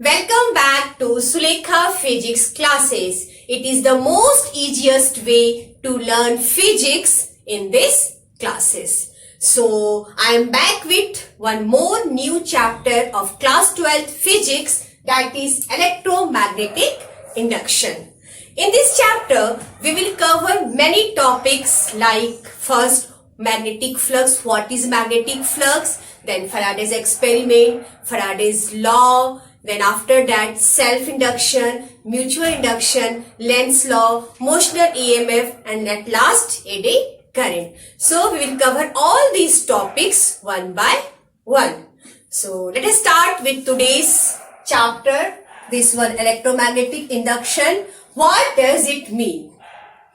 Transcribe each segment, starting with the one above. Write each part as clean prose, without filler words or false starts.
Welcome back to Sulekha Physics classes. It is the most easiest way to learn physics in these classes. So, I am back with one more new chapter of class 12 physics, that is electromagnetic induction. In this chapter, we will cover many topics like first magnetic flux, what is magnetic flux, then Faraday's experiment, Faraday's law, then after that self-induction, mutual induction, Lenz law, motional EMF, and at last eddy current. So we will cover all these topics one by one. So let us start with today's chapter, this one, electromagnetic induction. What does it mean?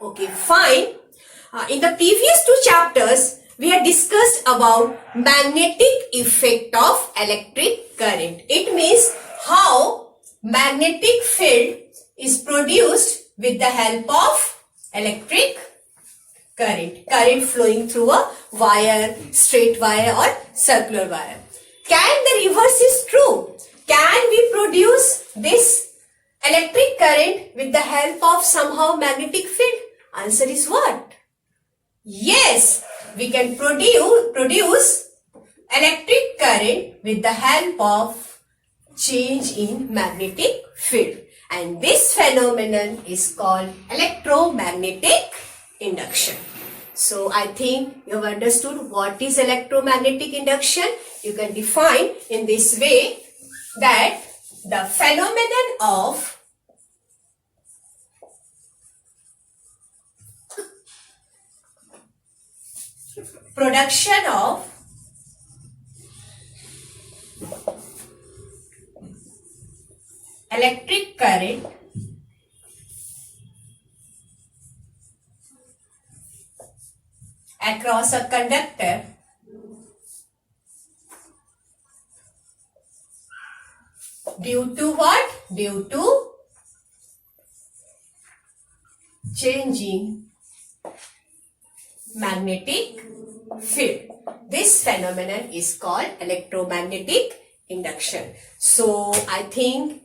Okay, fine. In the previous two chapters, we had discussed about magnetic effect of electric current. It means how magnetic field is produced with the help of electric current. Current flowing through a wire, straight wire or circular wire. Can the reverse is true? Can we produce this electric current with the help of somehow magnetic field? Answer is what? Yes, we can produce electric current with the help of change in magnetic field, and this phenomenon is called electromagnetic induction. So I think you have understood what is electromagnetic induction. You can define in this way that the phenomenon of production of electric current across a conductor due to what? Due to changing magnetic field. This phenomenon is called electromagnetic induction. So I think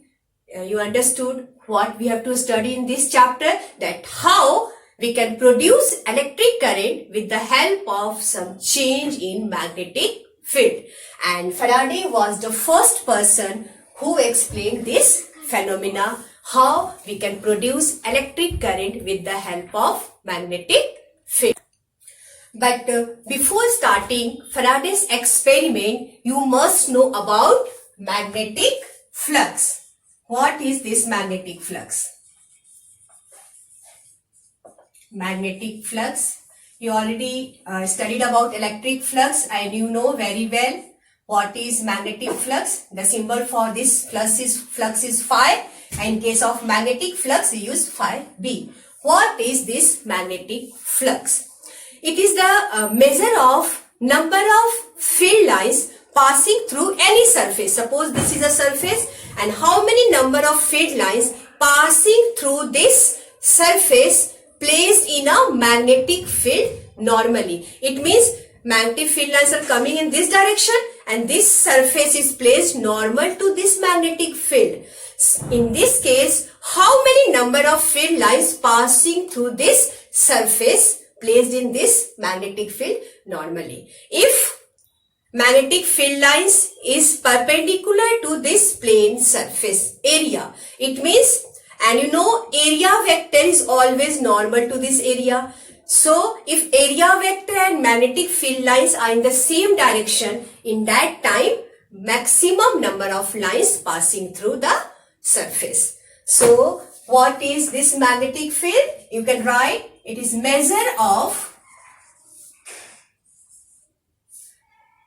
you understood what we have to study in this chapter, that how we can produce electric current with the help of some change in magnetic field. And Faraday was the first person who explained this phenomena, how we can produce electric current with the help of magnetic field. But before starting Faraday's experiment, you must know about magnetic flux. What is this magnetic flux? Magnetic flux. You already studied about electric flux and you know very well what is magnetic flux. The symbol for this flux is phi. And in case of magnetic flux, we use phi b. What is this magnetic flux? It is the measure of number of field lines passing through any surface. Suppose this is a surface, and how many number of field lines passing through this surface placed in a magnetic field normally. It means magnetic field lines are coming in this direction and this surface is placed normal to this magnetic field. In this case, how many number of field lines passing through this surface placed in this magnetic field normally? If magnetic field lines is perpendicular to this plane surface area, it means, and you know, area vector is always normal to this area. So if area vector and magnetic field lines are in the same direction, in that time maximum number of lines passing through the surface. So what is this magnetic field? You can write, it is measure of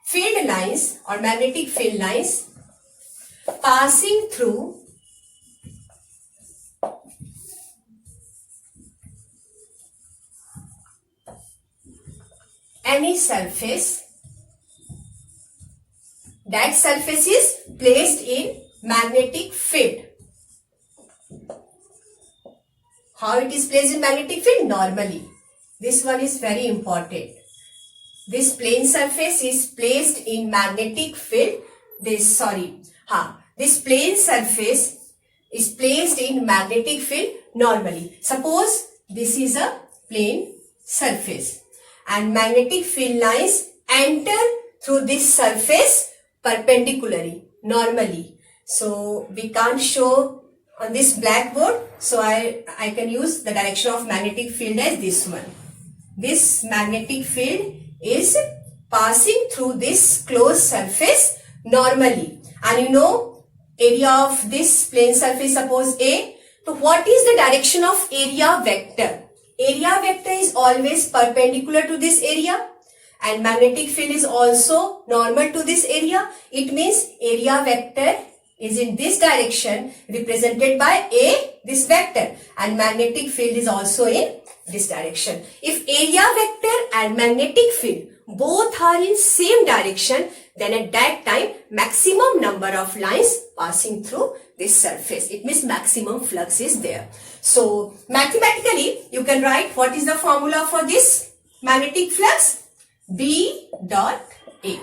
field lines or magnetic field lines passing through any surface. That surface is placed in magnetic field. How it is placed in magnetic field? Normally. This one is very important. This plane surface is placed in magnetic field. this plane surface is placed in magnetic field normally. Suppose this is a plane surface and magnetic field lines enter through this surface perpendicularly, normally. So we can't show on this blackboard, so I can use the direction of magnetic field as this one. This magnetic field is passing through this closed surface normally, and you know area of this plane surface, suppose A. So what is the direction of area vector? Area vector is always perpendicular to this area, and magnetic field is also normal to this area. It means area vector is in this direction, represented by A, this vector, and magnetic field is also in this direction. If area vector and magnetic field both are in same direction, then at that time maximum number of lines passing through this surface. It means maximum flux is there. So mathematically you can write what is the formula for this magnetic flux? B dot A.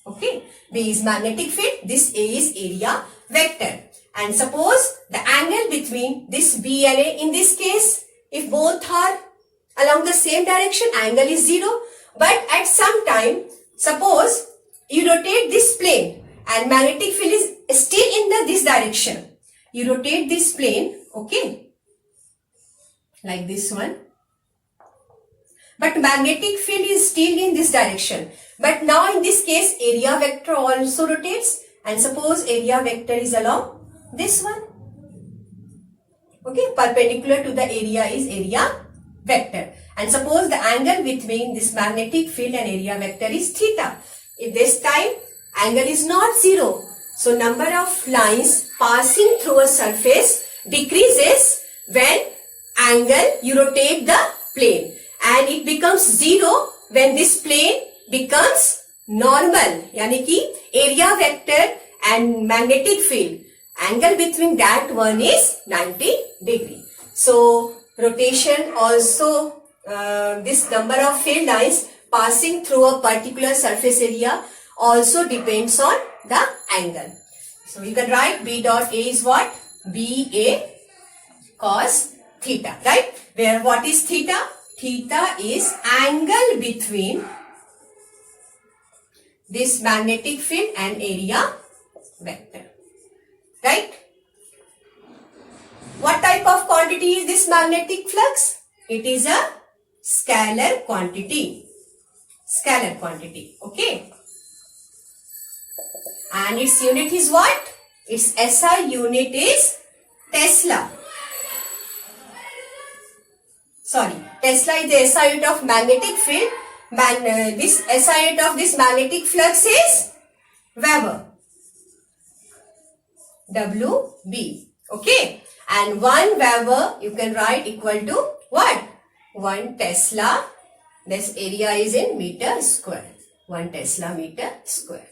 Okay, B is magnetic field, this A is area vector. And suppose the angle between this B and A, in this case, if both are along the same direction, angle is 0. But at some time, suppose you rotate this plane and magnetic field is still in this direction. You rotate this plane, okay, like this one. But magnetic field is still in this direction. But now in this case, area vector also rotates, and suppose area vector is along this one. Okay, perpendicular to the area is area vector. And suppose the angle between this magnetic field and area vector is theta. In this time, angle is not 0. So number of lines passing through a surface decreases when angle you rotate the plane. And it becomes 0 when this plane becomes normal. Yani ki area vector and magnetic field, angle between that one is 90 degree. So rotation also, this number of field lines passing through a particular surface area also depends on the angle. So you can write B dot A is what? BA cos theta, right? Where what is theta? Theta is angle between this magnetic field and area vector, right? What type of quantity is this magnetic flux? It is a scalar quantity. Scalar quantity, okay? And its unit is what? Its SI unit is Tesla. Sorry, Tesla is the SI unit of magnetic field. This SI unit of this magnetic flux is Weber. WB. Okay. And 1 Weber you can write equal to what? 1 Tesla. This area is in meter square. 1 Tesla meter square.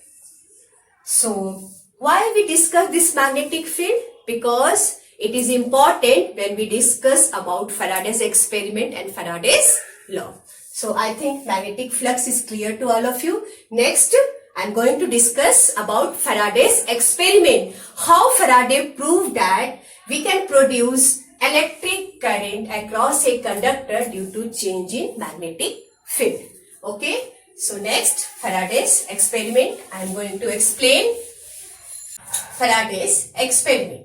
So why we discuss this magnetic field? Because it is important when we discuss about Faraday's experiment and Faraday's law. So I think magnetic flux is clear to all of you. Next, I am going to discuss about Faraday's experiment. How Faraday proved that we can produce electric current across a conductor due to change in magnetic field. Okay. So next, Faraday's experiment. I am going to explain Faraday's experiment.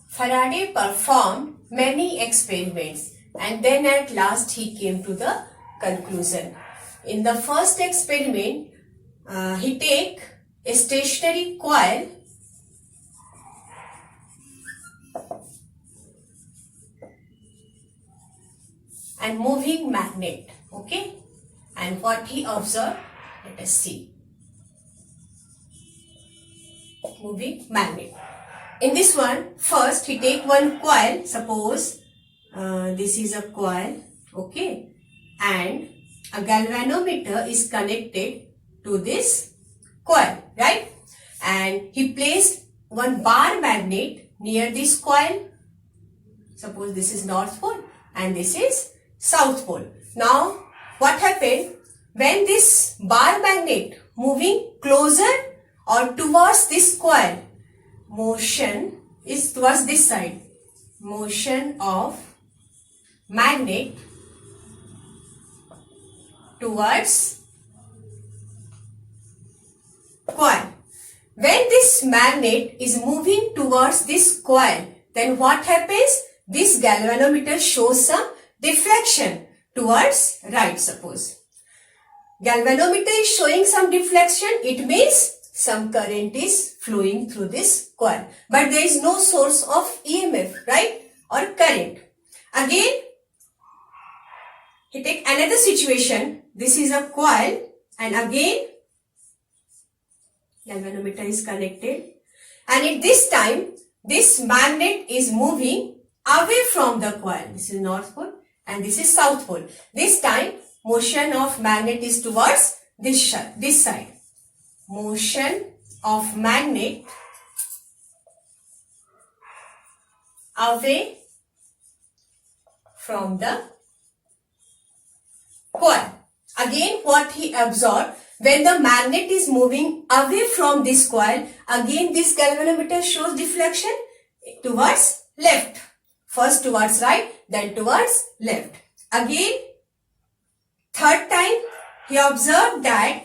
Faraday performed many experiments and then at last he came to the conclusion. In the first experiment, he take a stationary coil and moving magnet, okay? And what he observed, let us see. Moving magnet. In this one, first he take one coil, suppose this is a coil, okay, and a galvanometer is connected to this coil, right? And he placed one bar magnet near this coil. Suppose this is North Pole and this is South Pole. Now what happened? when this bar magnet moving closer or towards this coil, motion is towards this side. Motion of magnet towards coil. When this magnet is moving towards this coil, then what happens? This galvanometer shows some deflection towards right, suppose. Galvanometer is showing some deflection, it means some current is flowing through this coil. But there is no source of EMF, right? Or current. Again, he take another situation. This is a coil and again galvanometer is connected. And at this time, this magnet is moving away from the coil. This is North Pole and this is South Pole. This time, motion of magnet is towards this side. Motion of magnet away from the coil. Again, what he observed, when the magnet is moving away from this coil, again this galvanometer shows deflection towards left. First towards right, then towards left. Again, third time, he observed that,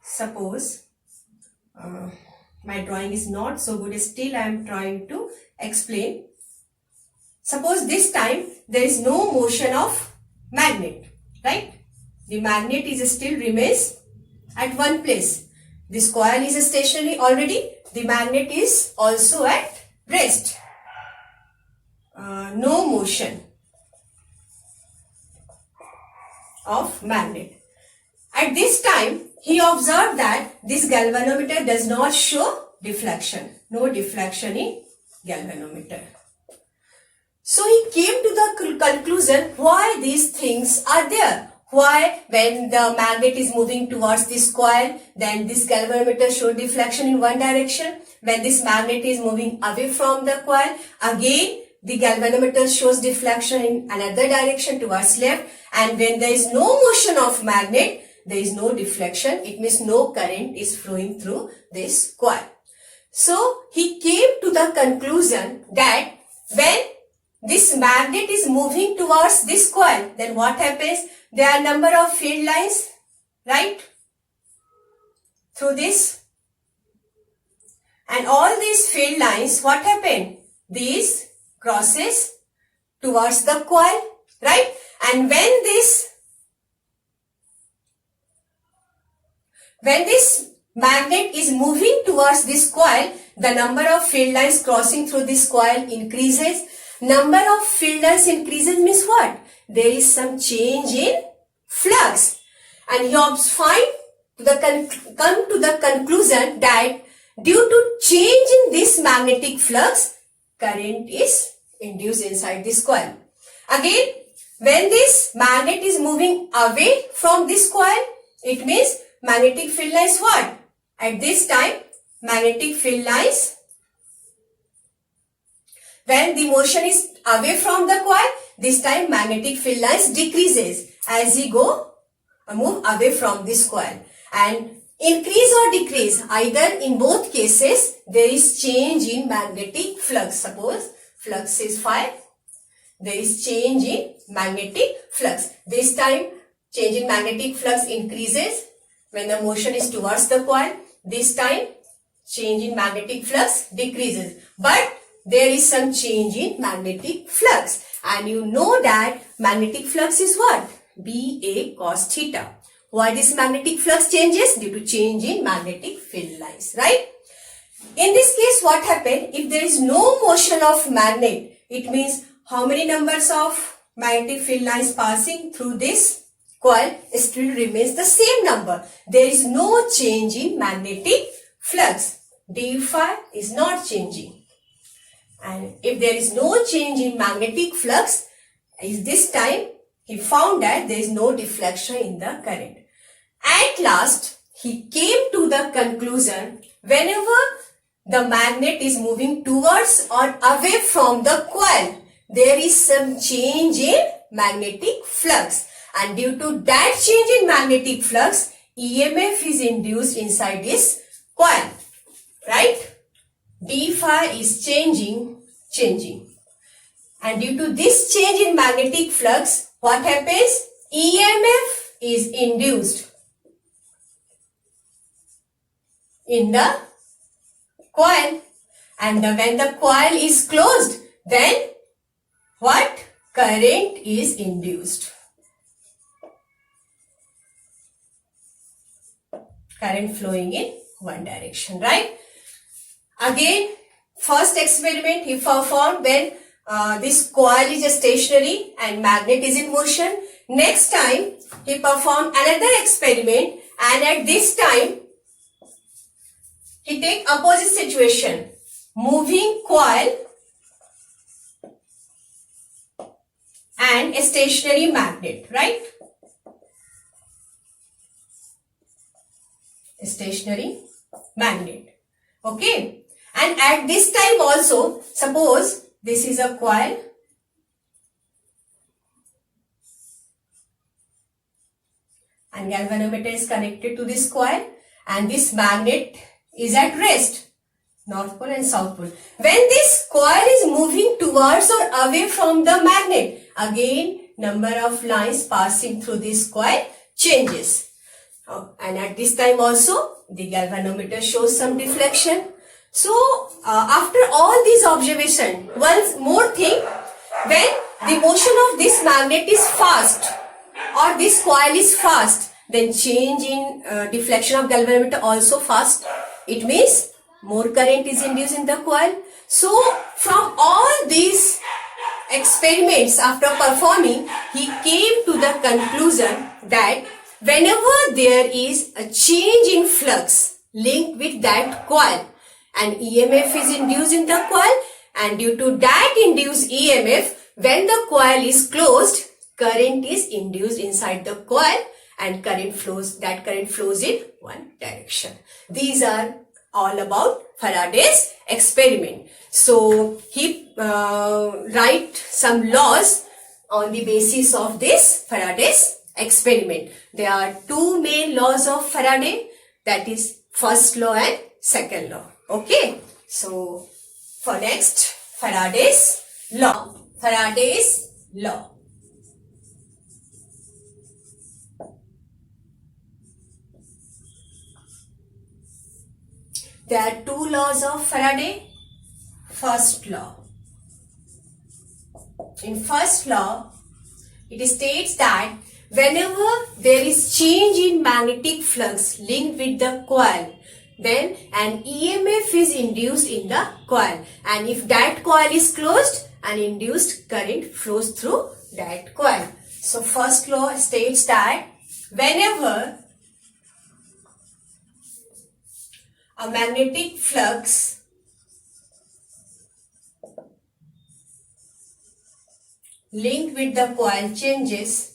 suppose, my drawing is not so good, still I am trying to explain. Suppose this time, there is no motion of magnet, right? The magnet is still remains at one place. This coil is stationary already. The magnet is also at rest. No motion of magnet. At this time, he observed that this galvanometer does not show deflection. No deflection in galvanometer. So he came to the conclusion why these things are there. Why when the magnet is moving towards this coil, then this galvanometer shows deflection in one direction. When this magnet is moving away from the coil, again the galvanometer shows deflection in another direction towards left. And when there is no motion of magnet, there is no deflection. It means no current is flowing through this coil. So he came to the conclusion that when this magnet is moving towards this coil, then what happens? There are number of field lines, right? Through this. And all these field lines, what happened? These crosses towards the coil, right? And when this magnet is moving towards this coil, the number of field lines crossing through this coil increases. Number of field lines increases means what? There is some change in flux. And he come to the conclusion that due to change in this magnetic flux, current is induced inside this coil. Again, when this magnet is moving away from this coil, it means magnetic field lines what? At this time, magnetic field lines, when the motion is away from the coil, this time magnetic field lines decreases as he move away from this coil. And increase or decrease, either in both cases, there is change in magnetic flux. Suppose flux is phi, there is change in magnetic flux. This time change in magnetic flux increases when the motion is towards the coil. This time change in magnetic flux decreases. But there is some change in magnetic flux. And you know that magnetic flux is what? BA cos theta. Why this magnetic flux changes? Due to change in magnetic field lines, right? In this case, what happened? If there is no motion of magnet, it means how many numbers of magnetic field lines passing through this coil still remains the same number. There is no change in magnetic flux. d phi is not changing. And if there is no change in magnetic flux, this time he found that there is no deflection in the current. At last, he came to the conclusion whenever the magnet is moving towards or away from the coil, there is some change in magnetic flux. and due to that change in magnetic flux, EMF is induced inside this coil, right? D phi is changing. And due to this change in magnetic flux, what happens? EMF is induced in the coil. And when the coil is closed, then what? Current is induced. Current flowing in one direction, right? Again, first experiment he performed when this coil is stationary and magnet is in motion. Next time he performed another experiment, and at this time he take opposite situation. Moving coil and a stationary magnet, right? A stationary magnet. Okay. And at this time also, suppose this is a coil and galvanometer is connected to this coil, and this magnet is at rest. North pole and south pole. When this coil is moving towards or away from the magnet, again number of lines passing through this coil changes. And at this time also the galvanometer shows some deflection. So after all these observations, one more thing, when the motion of this magnet is fast or this coil is fast, then change in deflection of galvanometer also fast. It means more current is induced in the coil. So from all these experiments after performing, he came to the conclusion that whenever there is a change in flux linked with that coil, and EMF is induced in the coil, and due to that induced EMF, when the coil is closed, current is induced inside the coil, and current flows in one direction. These are all about Faraday's experiment. So he write some laws on the basis of this Faraday's experiment. There are two main laws of Faraday, that is first law and second law. Okay. So for next, Faraday's law. Faraday's law. There are two laws of Faraday. First law. In first law, it states that whenever there is change in magnetic flux linked with the coil, then an EMF is induced in the coil. And if that coil is closed, an induced current flows through that coil. So first law states that whenever a magnetic flux linked with the coil changes,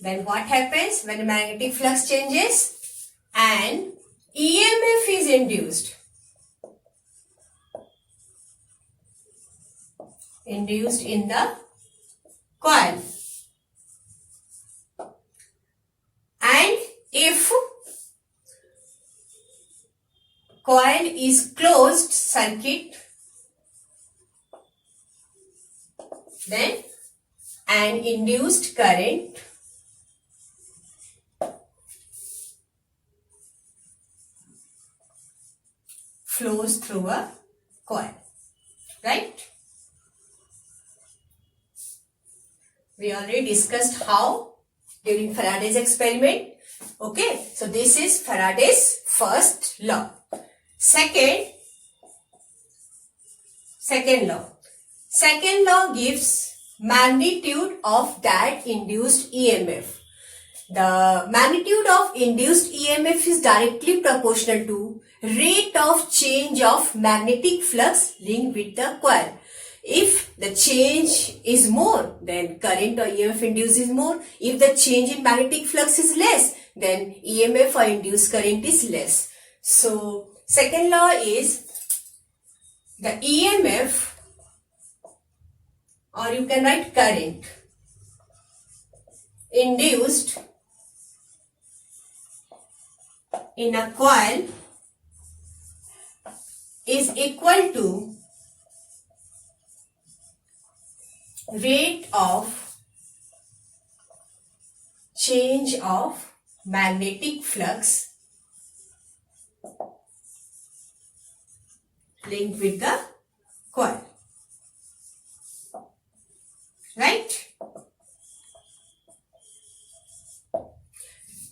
then what happens when the magnetic flux changes? And EMF is induced. Induced in the coil. And if coil is closed circuit, then an induced current flows through a coil, right? We already discussed how during Faraday's experiment. Okay, so this is Faraday's first law. Second law. Second law gives magnitude of that induced EMF. The magnitude of induced EMF is directly proportional to rate of change of magnetic flux linked with the coil. If the change is more, then current or EMF induced is more. If the change in magnetic flux is less, then EMF or induced current is less. So second law is the EMF, or you can write current, induced in a coil is equal to rate of change of magnetic flux linked with the coil. Right?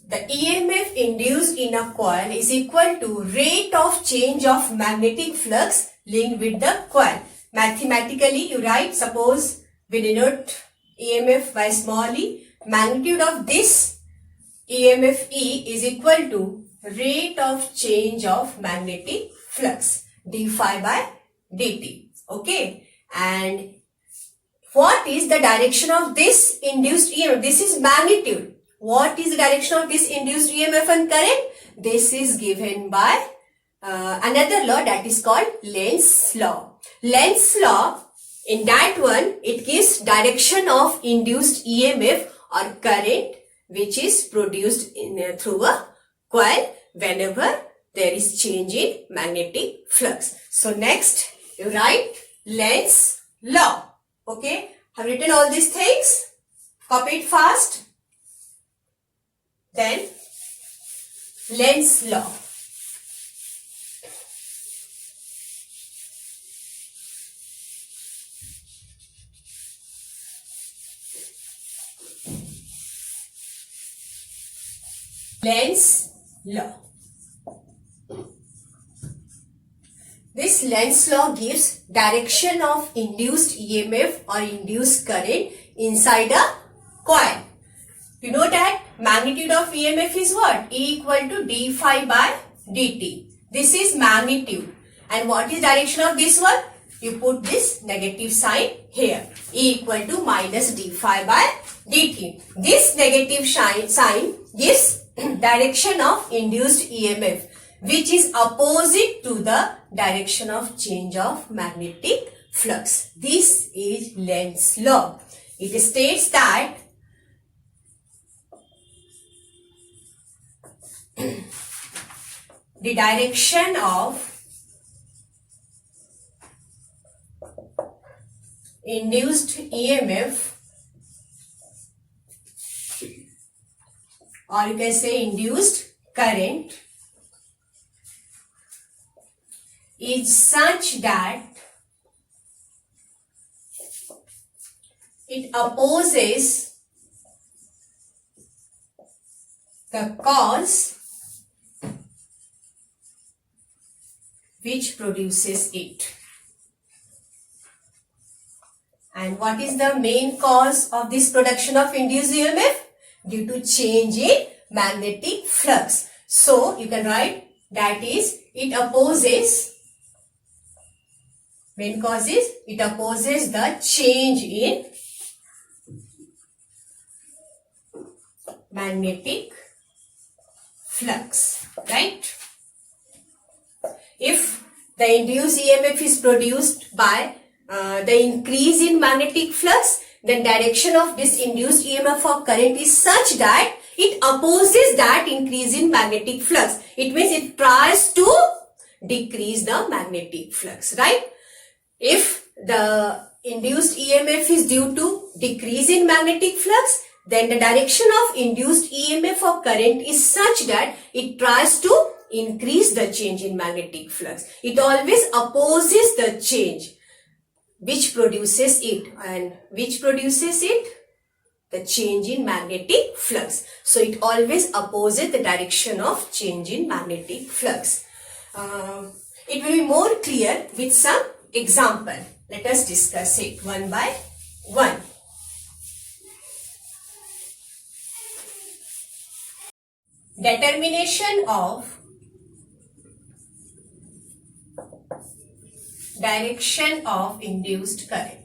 The EMF induced in a coil is equal to rate of change of magnetic flux linked with the coil. Mathematically, you write, suppose we denote EMF by small e. Magnitude of this EMF E is equal to rate of change of magnetic flux d phi by dt. Okay. And what is the direction of this induced EMF? This is magnitude. What is the direction of this induced EMF and current? This is given by another law, that is called Lenz law. Lenz law, in that one, it gives direction of induced EMF or current which is produced through a coil whenever there is change in magnetic flux. So next, you write Lenz law. Okay, have written all these things. Copy it fast. Then Lenz law. Lenz law. This Lenz law gives direction of induced EMF or induced current inside a coil. You know that magnitude of EMF is what? E equal to d phi by dt. This is magnitude. And what is direction of this one? You put this negative sign here. E equal to minus d phi by dt. This negative sign gives direction of induced EMF, which is opposite to the direction of change of magnetic flux. This is Lenz law. It states that the direction of induced EMF, or you can say induced current, is such that it opposes the cause which produces it. And what is the main cause of this production of induced EMF? Due to change in magnetic flux. So you can write that is it opposes, main cause is it opposes the change in magnetic flux, right? If the induced EMF is produced by the increase in magnetic flux, then direction of this induced EMF or current is such that it opposes that increase in magnetic flux. It means it tries to decrease the magnetic flux, right? If the induced EMF is due to decrease in magnetic flux, then the direction of induced EMF or current is such that it tries to increase the change in magnetic flux. It always opposes the change which produces it. And which produces it? The change in magnetic flux. So it always opposes the direction of change in magnetic flux. It will be more clear with some example. Let us discuss it one by one. Determination of direction of induced current.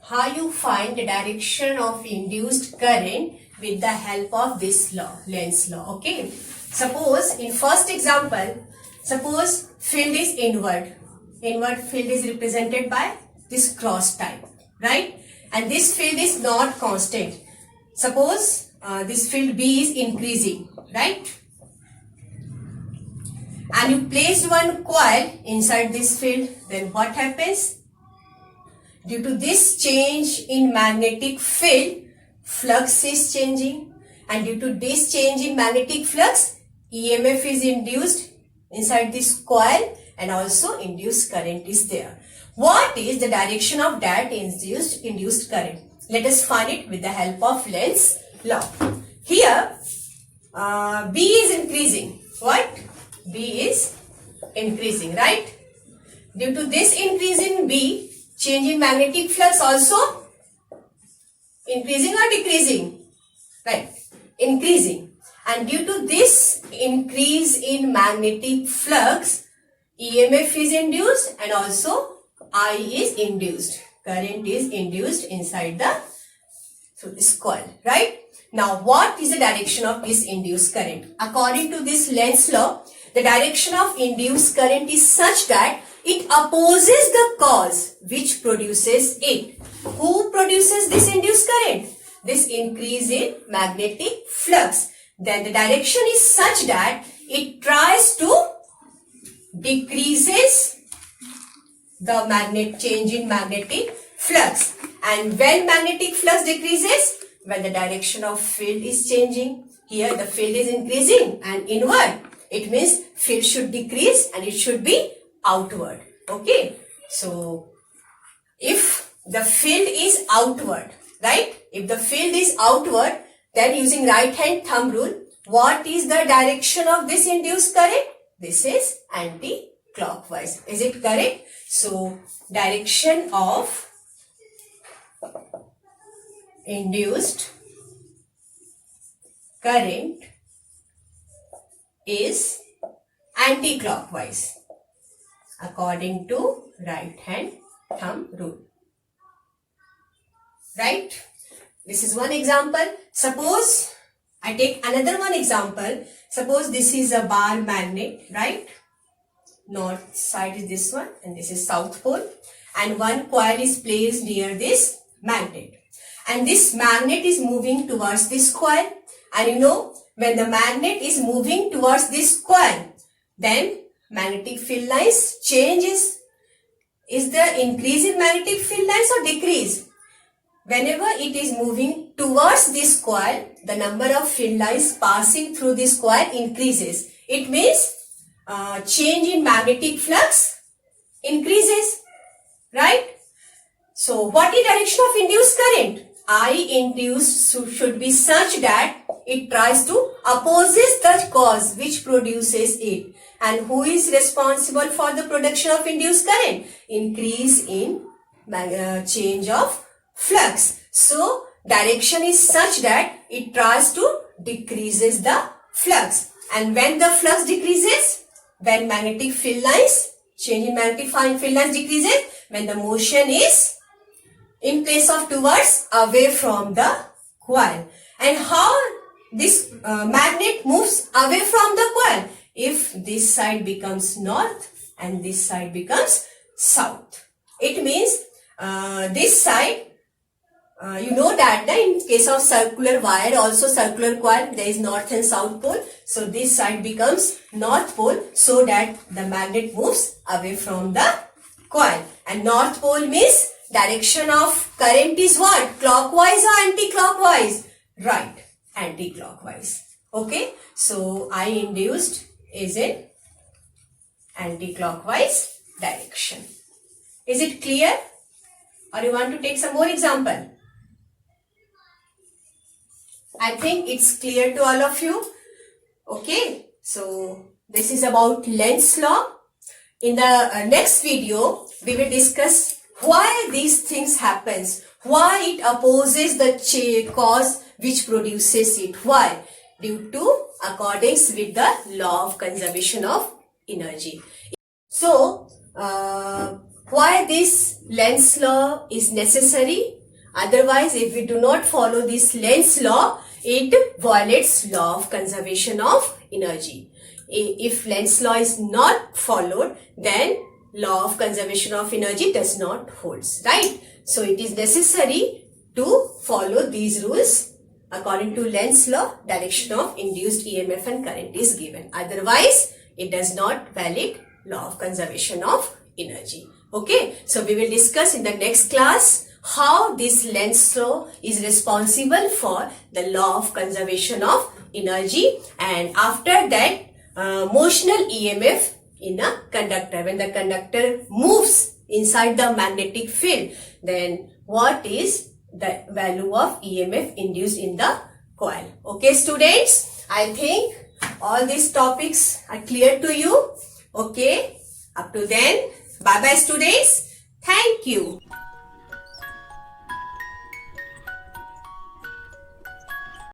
How you find the direction of induced current with the help of this law, Lenz law. Okay. Suppose in first example, suppose field is inward. Inward field is represented by this cross type, right? And this field is not constant. Suppose this field B is increasing, right? And you placed one coil inside this field, then what happens? Due to this change in magnetic field, flux is changing, and due to this change in magnetic flux, EMF is induced inside this coil, and also induced current is there. What is the direction of that induced current? Let us find it with the help of Lenz law. Here, B is increasing. What? B is increasing, right? Due to this increase in B, change in magnetic flux also increasing or decreasing? Right, increasing. And due to this increase in magnetic flux, EMF is induced and also I is induced. Current is induced inside this coil, right? Now, what is the direction of this induced current? According to this Lenz law, the direction of induced current is such that it opposes the cause which produces it. Who produces this induced current? This increase in magnetic flux. Then the direction is such that it tries to decreases the change in magnetic flux. And when magnetic flux decreases, when the direction of field is changing, here the field is increasing and inward. It means field should decrease and it should be outward. Okay. So, if the field is outward, right? If the field is outward, then using right hand thumb rule, what is the direction of this induced current? This is anti-clockwise. Is it correct? So, direction of induced current is anti-clockwise according to right hand thumb rule. Right? This is one example. Suppose I take another one example. Suppose this is a bar magnet, right? North side is this one and this is south pole, and one coil is placed near this magnet, and this magnet is moving towards this coil. And you know, when the magnet is moving towards this coil, then magnetic field lines changes. Is there increase in magnetic field lines or decrease? Whenever it is moving towards this coil, the number of field lines passing through this coil increases. It means change in magnetic flux increases, right? So, what is direction of induced current? I induced should be such that it tries to opposes the cause which produces it. And who is responsible for the production of induced current? Increase in change of flux. So, direction is such that it tries to decreases the flux. And when the flux decreases, when magnetic field lines, change in magnetic field lines decreases, when the motion is in place of towards, away from the coil. And how this magnet moves away from the coil? If this side becomes north and this side becomes south. It means this side, you know that in case of circular wire, also circular coil, there is north and south pole. So this side becomes north pole so that the magnet moves away from the coil. And north pole means direction of current is what? Clockwise or anti-clockwise? Right, anti-clockwise. Okay, so I induced is in anti-clockwise direction. Is it clear? Or you want to take some more example? I think it's clear to all of you. Okay, so this is about Lenz law. In the next video, we will discuss why these things happens, why it opposes the cause which produces it. Why? Due to accordance with the law of conservation of energy. So, why this Lenz law is necessary? Otherwise, if we do not follow this Lenz law, it violates law of conservation of energy. If Lenz's law is not followed, then law of conservation of energy does not hold, right? So it is necessary to follow these rules. According to Lenz's law, direction of induced EMF and current is given. Otherwise, it does not valid law of conservation of energy. Okay, so we will discuss in the next class how this Lenz's law is responsible for the law of conservation of energy, and after that motional EMF in a conductor. When the conductor moves inside the magnetic field, then what is the value of EMF induced in the coil? Okay students, I think all these topics are clear to you. Okay, up to then, bye bye students. Thank you.